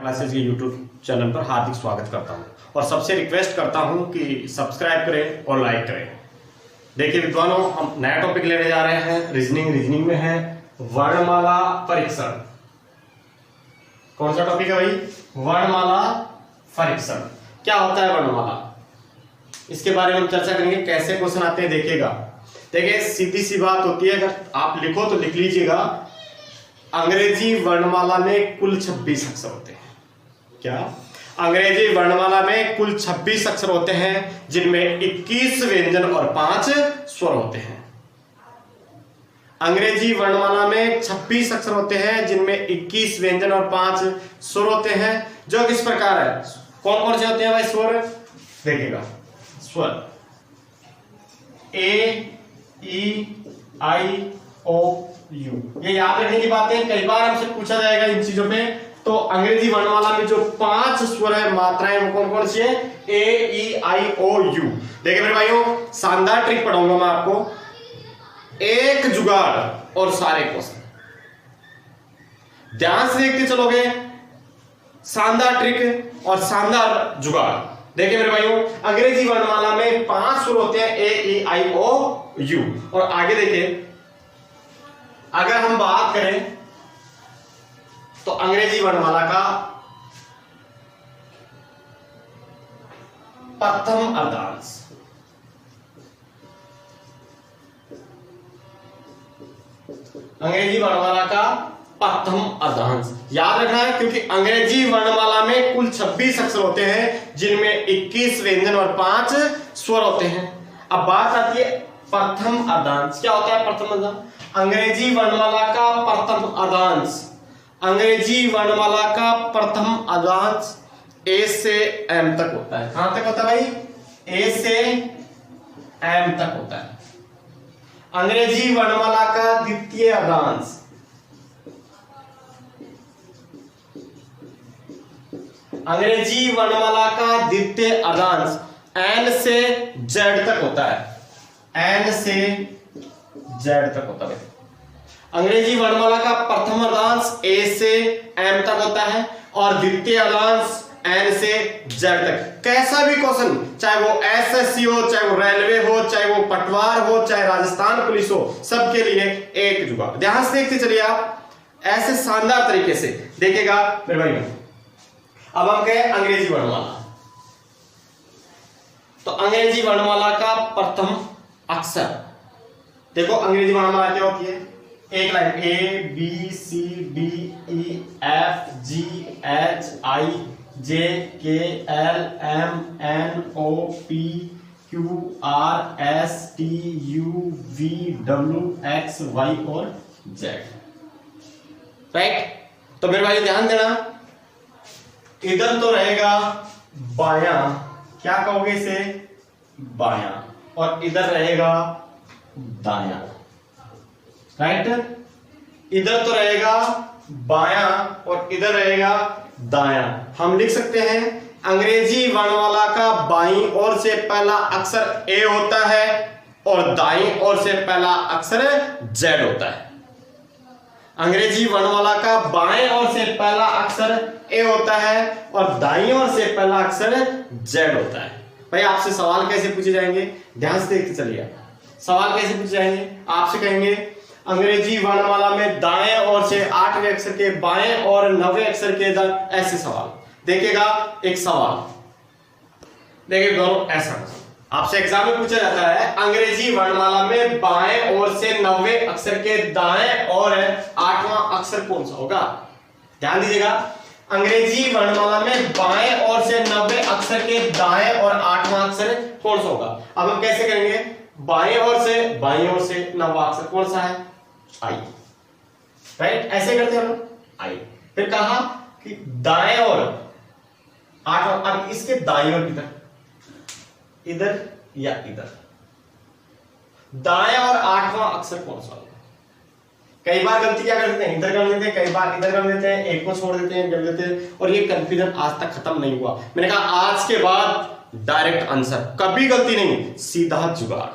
Classes के YouTube channel पर हार्दिक स्वागत करता हूं और सबसे रिक्वेस्ट करता हूं कि सब्सक्राइब करें और लाइक करें। देखिए विद्वानों, हम नया टॉपिक लेने जा रहे हैं रीजनिंग में है वर्णमाला परीक्षण। कौन सा टॉपिक है भाई? वर्णमाला परीक्षण। क्या होता है वर्णमाला, इसके बारे में हम चर्चा करेंगे। कैसे क्वेश्चन आते हैं देखिएगा। देखिए सीधी सी बात होती है, अगर आप लिखो तो लिख लीजिएगा, अंग्रेजी वर्णमाला में कुल 26 अक्षर होते हैं। क्या? अंग्रेजी वर्णमाला में कुल 26 अक्षर होते हैं, जिनमें 21 व्यंजन और 5 स्वर होते हैं। अंग्रेजी वर्णमाला में 26 अक्षर होते हैं, जिनमें 21 व्यंजन और 5 स्वर होते हैं, जो किस प्रकार है। कौन कौन से होते हैं भाई स्वर? देखिएगा, स्वर ए, ई, आई, ओ, यू, ये याद रखने की बात है। कई बार हमसे पूछा जाएगा इन चीजों पे। तो अंग्रेजी वर्णमाला में जो 5 स्वर है, मात्राएं, वो कौन कौन सी है? ए, ई, आई, ओ, यू। देखिए मेरे भाइयों, शानदार ट्रिक पढ़ाऊंगा मैं आपको। एक जुगाड़ और सारे क्वेश्चन ध्यान से देखते चलोगे। शानदार ट्रिक और शानदार जुगाड़। देखिए मेरे भाइयों, अंग्रेजी वर्णमाला में 5 स्वर होते हैं, ए, ई, आई, ओ, यू। और आगे देखिए, अगर हम बात करें तो अंग्रेजी वर्णमाला का प्रथम अर्धांश, अंग्रेजी वर्णमाला का प्रथम अर्धांश याद रखना है, क्योंकि अंग्रेजी वर्णमाला में कुल 26 अक्षर होते हैं, जिनमें 21 व्यंजन और 5 स्वर होते हैं। अब बात आती है प्रथम अर्धांश। क्या होता है प्रथम अर्धांश? अंग्रेजी वर्णमाला का प्रथम अर्धांश, अंग्रेजी वर्णमाला का प्रथम अर्धांश ए से एम तक होता है। कहां तक होता है भाई? ए से एम तक होता है। अंग्रेजी वर्णमाला का द्वितीय अर्धांश, अंग्रेजी वर्णमाला का द्वितीय अर्धांश एन से जेड तक होता है। एन से जेड तक होता है। अंग्रेजी वर्णमाला का प्रथम अर्धांश ए से एम तक होता है और द्वितीय अर्धांश एन से जेड तक। कैसा भी क्वेश्चन, चाहे वो एसएससी हो, चाहे वो रेलवे हो, चाहे वो पटवार हो, चाहे राजस्थान पुलिस हो, सबके लिए एक जुगाड़। ध्यान से देखते चलिए आप, ऐसे शानदार तरीके से देखिएगा मेरे भाई। अब हम कहें अंग्रेजी वर्णमाला, तो अंग्रेजी वर्णमाला का प्रथम अक्षर देखो। अंग्रेजी वर्णमाला क्या होती है? एक line, A, B, C, D, E, F, G, H, I, J, K, L, M, N, O, P, Q, R, S, T, U, V, W, X, Y और जेड। राइट? तो मेरे भाई ध्यान देना, इधर तो रहेगा बायां, क्या कहोगे इसे? बायां। और इधर रहेगा दायां। राइट? इधर तो रहेगा बायां और इधर रहेगा दायां। हम लिख सकते हैं अंग्रेजी वर्णमाला का बाईं ओर से पहला अक्षर ए होता है और दाईं ओर से पहला अक्षर जेड होता है। अंग्रेजी वर्णमाला का बाएं ओर से पहला अक्षर ए होता है और दाईं ओर से पहला अक्षर जेड होता है। भाई आपसे सवाल कैसे पूछे जाएंगे? ध्यान से देखते चलिए। सवाल कैसे पूछे जाएंगे? आपसे कहेंगे अंग्रेजी वर्णमाला में दाएं ओर से 8वें अक्षर के बाएं और 9वें अक्षर के ऐसे सवाल। देखिएगा एक सवाल, देखिए दोनों ऐसा आपसे एग्जाम में पूछा जाता है, अंग्रेजी वर्णमाला में बाएं ओर से 9वें अक्षर के दाएं और 8वां अक्षर कौन सा होगा? ध्यान दीजिएगा, अंग्रेजी वर्णमाला में बाएं ओर से 90 अक्षर के दाएं और 8वां अक्षर कौन सा होगा? अब हम कैसे करेंगे? बाएं ओर से 9वां अक्षर कौन सा है? आई। राइट? ऐसे करते हैं हम आई। फिर कहा कि दाएं और 8वां, अब इसके दाएं और इधर या इधर, दाएं और 8वां अक्षर कौन सा होगा? कई बार गलती क्या कर देते हैं? इधर कर देते हैं, कई बार इधर कर देते हैं, एक को छोड़ देते हैं, कर देते हैं, और ये कंफ्यूजन आज तक खत्म नहीं हुआ। मैंने कहा आज के बाद डायरेक्ट आंसर, कभी गलती नहीं, सीधा जुगाड़।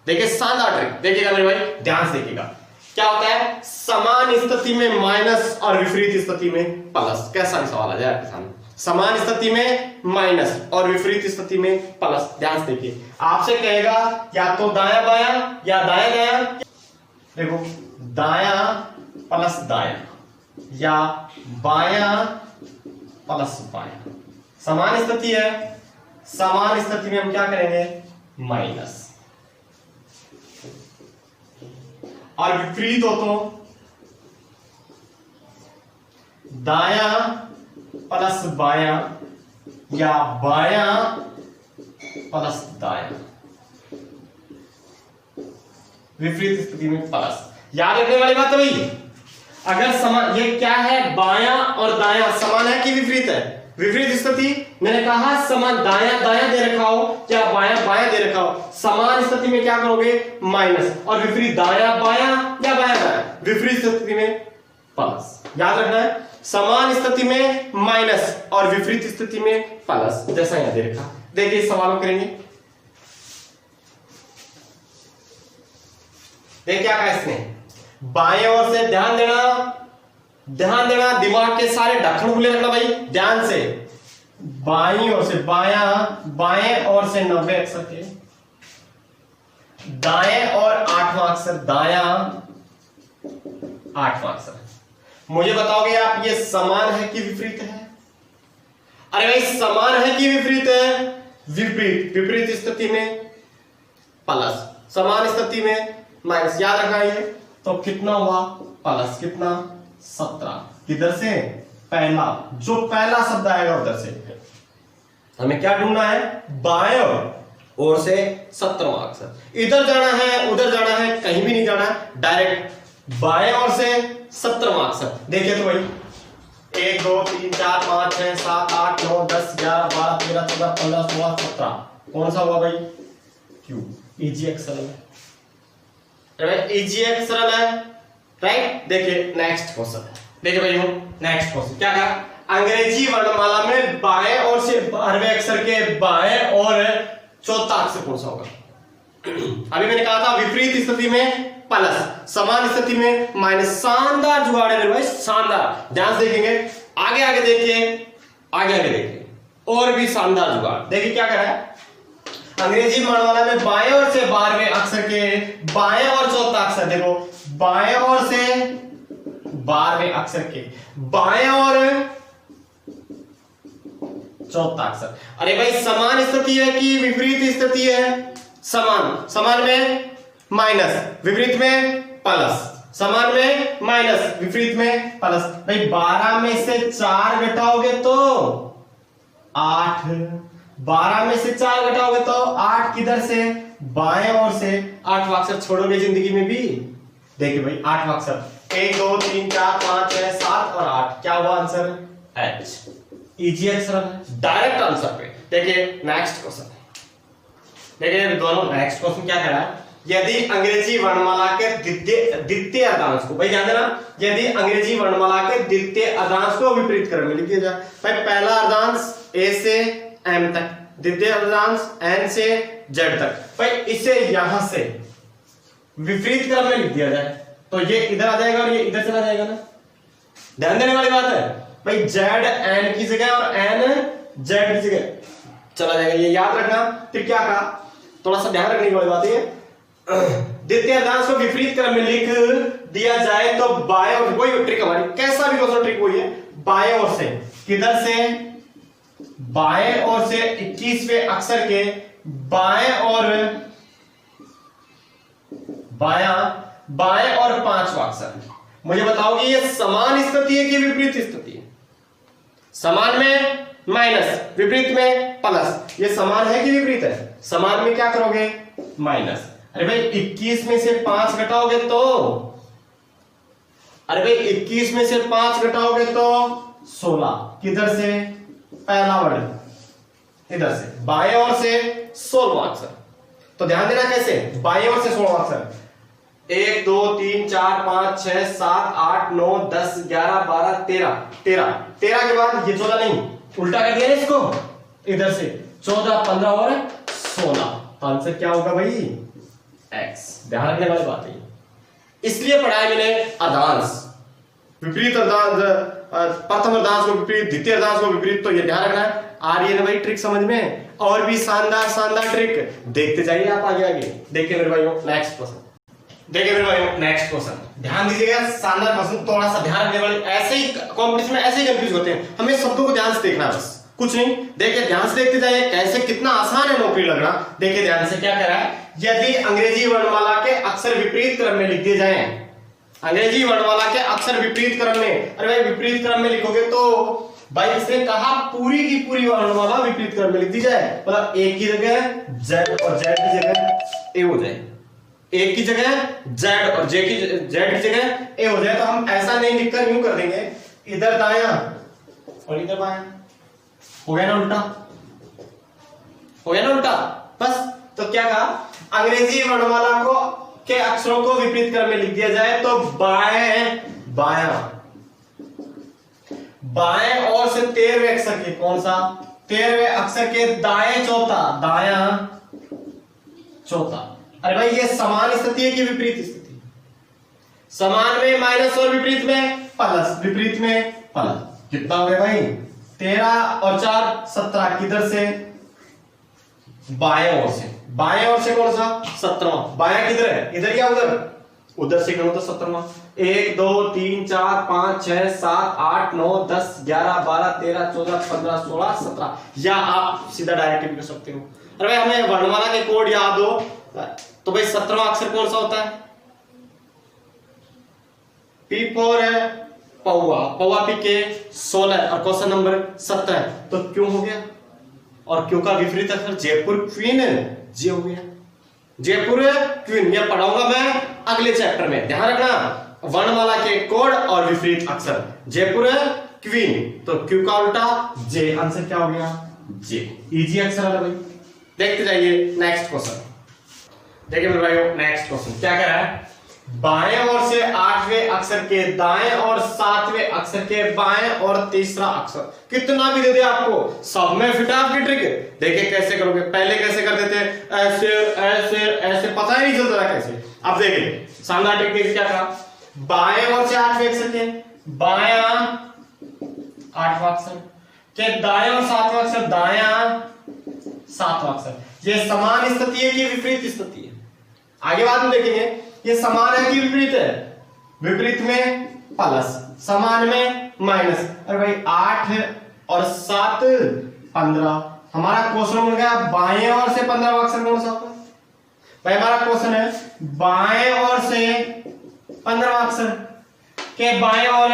देखिए शानदार ट्रिक, देखिएगा मेरे भाई, ध्यान से देखिएगा। क्या होता है, समान स्थिति में माइनस और विपरीत स्थिति में प्लस। कैसा भी सवाल आ जाए आपके सामने, समान स्थिति में माइनस और विपरीत स्थिति में प्लस। ध्यान से देखिए, आपसे कहेगा या तो दायां बायां या दायां दायां, देखो दायां प्लस दायां या बायां प्लस बायां। समान स्थिति है, समान स्थिति में हम क्या करेंगे, माइनस, और विपरीत हो तो दायां प्लस बायां या बायां प्लस दायां। विपरीत स्थिति में प्लस। याद रखने वाली बात है भाई, अगर समान, ये क्या है, बायां और दायां समान है कि विपरीत है, विपरीत स्थिति मैंने कहा समान, दायां दायां दे रखा हो या बायां बायां दे रखा हो, समान स्थिति में क्या करोगे, माइनस, और विपरीत दायां बायां या बायां बायां, विपरीत स्थिति में प्लस। याद रखना है, समान स्थिति में माइनस और विपरीत स्थिति में प्लस, जैसा यहां दे रखा। देखिए इस सवाल को करेंगे, देखिए क्या कहा इसने, बाएं ओर से, ध्यान देना ध्यान देना, दिमाग के सारे ढक्कन खुले रखना भाई ध्यान से, बाईं ओर से, बाएं ओर से 90 अक्षर के, दाएं और 8वां अक्षर, दायां 8वां अक्षर। मुझे बताओगे आप ये समान है कि विपरीत है? अरे भाई समान है कि विपरीत है? विपरीत, विपरीत स्थिति में प्लस, समान स्थिति में माइनस। याद रखना ये, तो कितना हुआ प्लस, कितना 17, किधर से, पहला, जो पहला शब्द आएगा उधर से। हमें क्या ढूंढना है, बाएं ओर से 17वां अक्षर। इधर जाना है उधर जाना है, कहीं भी नहीं जाना, डायरेक्ट बाएं ओर से 17वां अक्षर। देखिए तो भाई 1 2 3 4 5 6 7 8 9 10 11 12 13 14 15 16 17, कौन सा हुआ भाई, क्यू। इजी अक्षर है, इजी अक्षर है, राइट। देखिए नेक्स्ट क्वेश्चन, देखिए भाई नेक्स्ट क्वेश्चन क्या कहा, अंग्रेजी वर्णमाला में बाएं ओर से 12वें अक्षर के बाएं और चौथा अक्षर कौन सा होगा? अभी मैंने कहा था विपरीत स्थिति में प्लस, समान स्थिति में माइनस। शानदार जुगाड़ है मेरे भाई, शानदार। ध्यान से देखेंगे, आगे आगे देखिए, आगे आगे देखिए, और भी शानदार जुगाड़। देखिए क्या कह रहा है, अंग्रेजी वर्णमाला में बाएं ओर से 12वें अक्षर के बाएं और चौथा अक्षर, देखो बाएं ओर से 12वें अक्षर के बाएं और चौथा अक्षर। अरे भाई समान स्थिति है कि विपरीत स्थिति है? समान, समान में माइनस, विपरीत में प्लस, समान में माइनस, विपरीत में प्लस। भाई 12 में से 4 घटाओगे तो 8, 12 में से 4 घटाओगे तो 8, किधर से, बाएं ओर से। 8वां अक्षर छोड़ोगे जिंदगी में भी? देखिए भाई 8वां अक्षर, 1 2 3 4 5 6 7 और 8, क्या हुआ आंसर, एच। इजी आंसर है, डायरेक्ट आंसर पे। देखिए नेक्स्ट क्वेश्चन, देखिए दोनों, नेक्स्ट क्वेश्चन क्या कह रहा है, यदि अंग्रेजी वर्णमाला के द्वितीय अर्धांश को, भाई ध्यान देना, यदि अंग्रेजी वर्णमाला के द्वितीय अर्धांश को विपरीत क्रम में लिखिए जाए। भाई पहला अर्धांश ए से एम तक, द्वितीय अर्धांश एन से जेड तक, भाई इसे यहां से विपरीत क्रम में लिख दिया जाए तो ये इधर आ जाएगा और ये इधर चला जाएगा ना। ध्यान देने वाली बात है भाई, जेड एन की जगह और एन जेड की जगह चला जाएगा, ये याद रखना। फिर क्या कहा, थोड़ा सा ध्यान रखने वाली बात है, द्वितीय अर्धांश को विपरीत क्रम में लिख दिया जाए तो बाएं ओर, वही ट्रिक हमारी, कैसा भी क्वेश्चन ट्रिक वही है, बाएं ओर से, किधर से, बाएं ओर से 21वें अक्षर के बाएं और बाएं और 5वां अक्षर। मुझे बताओगे ये समान स्थिति है कि विपरीत स्थिति है? समान में माइनस, विपरीत में प्लस। ये समान है कि विपरीत है? समान में क्या करोगे, माइनस। अरे भाई 21 में से 5 घटाओगे तो, अरे भाई 21 में से 5 घटाओगे तो 16, किधर से, पहला वर्ड इधर से, बाएं ओर से 16वां अक्षर। तो ध्यान देना कैसे, बाएं ओर से 16वां अक्षर, 1 2 3 4 5 6 7 8 9 10 11 12 13 13 के बाद ये 14 नहीं, उल्टा कर दिया ना इसको, इधर से 14 15 और 16, तो आंसर क्या होगा भाई, एक्स। ध्यान रखने वाली बात है, इसलिए पढ़ाया मैंने अर्धांश, विपरीत अर्धांश, प्रथम अर्धांश को विपरीत, द्वितीय अर्धांश को विपरीत। तो ये ध्यान रखना है। आ रही है ना भाई ट्रिक समझ में? और भी शानदार शानदार ट्रिक देखते जाइए आप आगे आगे। देखिए मेरे भाइयों नेक्स्ट क्वेश्चन, देखिए मेरे भाइयों नेक्स्ट क्वेश्चन, ध्यान दीजिएगा, शानदार क्वेश्चन, थोड़ा सा ध्यान रखने वाले। ऐसे ही कॉम्पिटिशन में ऐसे ही कंफ्यूज होते हैं, हमें शब्दों को ध्यान से देखना, बस कुछ नहीं। देखिए ध्यान से देखते जाइए, कैसे कितना आसान है नौकरी लगना। देखिए ध्यान से क्या कह रहा है, यदि अंग्रेजी वर्णमाला के अक्षर विपरीत क्रम में लिख दिए जाए, अंग्रेजी वर्णमाला के अक्षर विपरीत क्रम में, अरे भाई विपरीत क्रम में लिखोगे तो भाई इसने कहा पूरी की पूरी वर्णमाला विपरीत क्रम में लिख दी जाए, मतलब एक की जगह जेड और जेड की जगह ए हो जाए, एक की जगह जेड और जेड की जगह ए हो जाए। तो हम ऐसा नहीं लिखकर यूं कर देंगे, इधर दायां और इधर बायां, हो गया ना उल्टा, हो गया ना उल्टा बस। तो क्या कहा, अंग्रेजी वर्णमाला को के अक्षरों को विपरीत क्रम में लिख दिया जाए तो बाएं बायां, बाएं ओर से 13वें अक्षर के, कौन सा 13वें अक्षर के दाएं चौथा, दायां चौथा। अरे भाई ये समान स्थिति है कि विपरीत स्थिति? समान में माइनस और विपरीत में प्लस, विपरीत में प्लस। कितना हो गया भाई, 13 और 4 17, किधर से बाएं ओर से, बाएं ओर से कौन सा 17वां, बायां किधर है, इधर या उधर, उधर से करो तो 17वां। 1 2 3 4 5 6 7 8 9 10 11 12 13 14 15 16 17, या आप सीधा डायरेक्ट भी कर सकते हो। अरे भाई हमें वर्णमाला के कोड याद हो तो भाई 17वां अक्षर कौन सा होता है, P4 है पौवा, पौवा पी के 16 और क्वेश्चन नंबर 17, तो क्यों हो गया, और क्यों का विपरीत अक्षर जयपुर क्वीन जे हो गया, जयपुर क्वीन। यह पढ़ाऊंगा मैं अगले चैप्टर में, ध्यान रखना, वर्णमाला के कोड और विपरीत अक्षर, जयपुर क्वीन, तो क्यू का उल्टा जे, आंसर क्या हो गया जे, इजी अक्षर है भाई। देखते जाइए नेक्स्ट क्वेश्चन, देखिए मेरे भाइयों नेक्स्ट क्वेश्चन क्या कह रहा है, बाएं ओर से 8वें अक्षर के दाएं और 7वें अक्षर के बाएं और तीसरा अक्षर, कितना भी दे दे आपको सब में फिट आपकी ट्रिक। देखिए कैसे करोगे, पहले कैसे करते थे, ऐसे ऐसे ऐसे, पता ही नहीं चलता था कैसे। अब देखिए शानदार ट्रिक, देखिए क्या कहा, बाएं ओर से 8वें अक्षर के बायां 8वां अक्षर के दाएं और 7वां अक्षर दायां 7वां अक्षर, ये समान स्थिति है कि विपरीत स्थिति है, आगे बाद में देखेंगे। ये समान है कि विपरीत है, विपरीत में प्लस, समान में माइनस। अरे भाई 8 और 7 15, हमारा क्वेश्चन बन गया बाएं ओर से 15वां अक्षर कौन सा होगा भाई, हमारा क्वेश्चन है बाएं ओर से 15वां अक्षर के बाएं और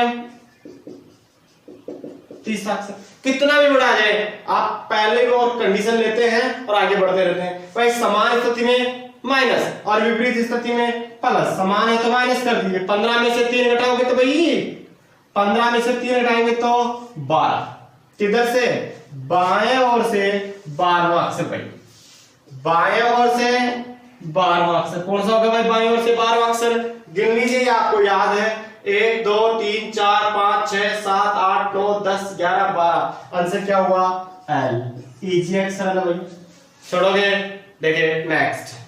तीसरा अक्षर, कितना भी बढ़ा जाए आप पहले को और कंडीशन लेते हैं और आगे बढ़ते रहते हैं। भाई समान स्थिति में माइनस और विपरीत स्थिति में प्लस, समान है तो माइनस कर दीजिए, 15 में से 3 घटाओगे तो भाई 15 में से 3 घटाएंगे तो 12, इधर से बाएं ओर से 12वां अक्षर, भाई बाएं ओर से 12वां अक्षर कौन सा होगा भाई, बाएं ओर से 12वां अक्षर गिन लीजिए, आपको याद है 1 2 3 4 5 6 7 8 9 10 11 12, आंसर क्या हुआ एल, इजी अक्षर है ना भाई, छोड़ोगे। देखिए नेक्स्ट,